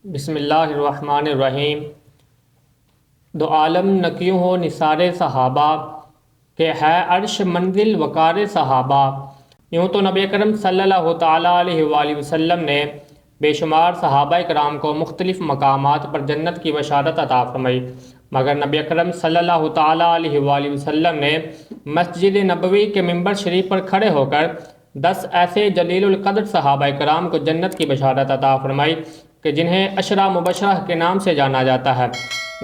بسم اللہ الرحمن الرحیم۔ دو عالم نکیوں ہو نثار صحابہ، کہ ہے عرش منزل وقار صحابہ۔ یوں تو نبی اکرم صلی اللہ تعالیٰ علیہ وآلہ وسلم نے بے شمار صحابہ کرام کو مختلف مقامات پر جنت کی بشارت عطا فرمائی، مگر نبی اکرم صلی اللہ تعالیٰ علیہ وآلہ وسلم نے مسجد نبوی کے ممبر شریف پر کھڑے ہو کر 10 ایسے جلیل القدر صحابہ کرام کو جنت کی بشارت عطا فرمائی کہ جنہیں عشرہ مبشرہ کے نام سے جانا جاتا ہے۔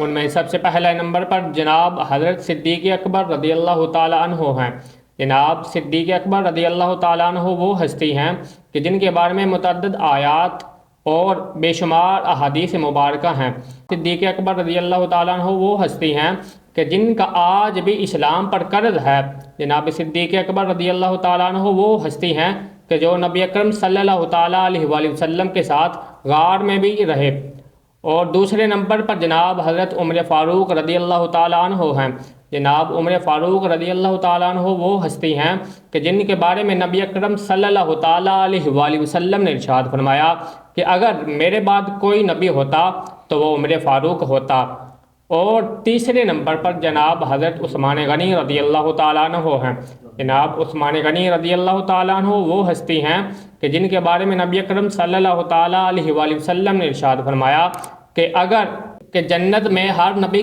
ان میں سب سے پہلے نمبر پر جناب حضرت صدیق اکبر رضی اللہ تعالیٰ عنہ ہیں۔ جناب صدیق اکبر رضی اللہ تعالیٰ عنہ وہ ہستی ہیں کہ جن کے بارے میں متعدد آیات اور بے شمار احادیث مبارکہ ہیں۔ صدیق اکبر رضی اللہ تعالیٰ عنہ وہ ہستی ہیں کہ جن کا آج بھی اسلام پر قرض ہے۔ جناب صدیق اکبر رضی اللہ تعالیٰ عنہ وہ ہستی ہیں کہ جو نبی اکرم صلی اللہ تعالیٰ علیہ وآلہ وسلم کے ساتھ غار میں بھی رہے۔ اور دوسرے نمبر پر جناب حضرت عمر فاروق رضی اللہ تعالیٰ عنہ ہیں۔ جناب عمر فاروق رضی اللہ تعالیٰ عنہ وہ ہستی ہیں کہ جن کے بارے میں نبی اکرم صلی اللہ تعالیٰ علیہ وآلہ وسلم نے ارشاد فرمایا کہ اگر میرے بعد کوئی نبی ہوتا تو وہ عمر فاروق ہوتا۔ اور تیسرے نمبر پر جناب حضرت عثمان غنی رضی اللہ تعالیٰ عنہ ہیں۔ جناب عثمان غنی رضی اللہ تعالیٰ عنہ وہ ہستی ہیں کہ جن کے بارے میں نبی اکرم صلی اللہ تعالیٰ علیہ وآلہ وسلم نے ارشاد فرمایا کہ جنت میں ہر نبی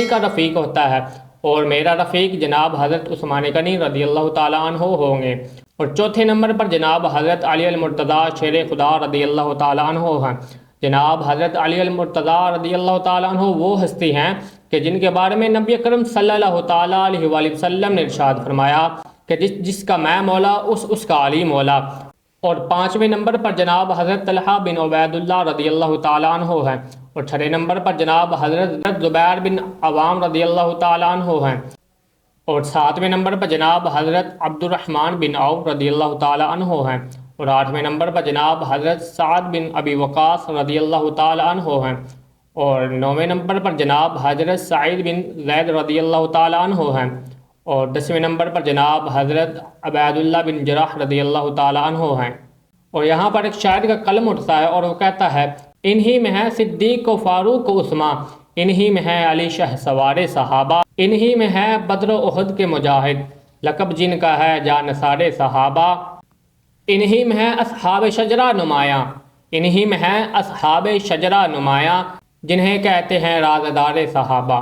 کا رفیق ہوتا ہے، اور میرا رفیق جناب حضرت عثمان غنی رضی اللہ تعالیٰ عنہ ہوں گے۔ اور چوتھے نمبر پر جناب حضرت علی المرتضیٰ شیر خدا رضی اللہ تعالیٰ عنہ ہیں۔ جناب حضرت علی المرتضیٰ رضی اللہ تعالیٰ عنہ وہ ہستی ہیں کہ جن کے بارے میں نبی اکرم صلی اللہ تعالیٰ علیہ وآلہ وسلم نے ارشاد فرمایا کہ جس کا میں مولا اس کا علی مولا۔ اور پانچویں نمبر پر جناب حضرت طلحہ بن عبید اللہ رضی اللہ تعالیٰ عنہ ہیں۔ اور چھٹے نمبر پر جناب حضرت زبیر بن عوام رضی اللہ تعالیٰ عنہ ہیں۔ اور ساتویں نمبر پر جناب حضرت عبد الرحمن بن عوف رضی اللہ تعالیٰ عنہ ہیں۔ اور آٹھویں نمبر پر جناب حضرت سعد بن ابی وقاص رضی اللہ تعالیٰ عنہ ہیں۔ اور نویں نمبر پر جناب حضرت سعید بن زید رضی اللہ تعالیٰ عنہ ہیں۔ اور 10ویں نمبر پر جناب حضرت عبید اللہ بن جراح رضی اللہ تعالیٰ عنہ ہیں۔ اور یہاں پر ایک شاعر کا قلم اٹھتا ہے اور وہ کہتا ہے، انہی میں ہے صدیق و فاروق و عثمان، انہی میں ہے علی شہ سوار صحابہ، انہی میں ہے بدر و احد کے مجاہد، لقب جن کا ہے جانثار صحابہ، انہی میں ہے اصحاب شجرہ نمایاں، انہی میں ہے اصحاب شجرہ نمایاں، جنہیں کہتے ہیں رازدار صحابہ۔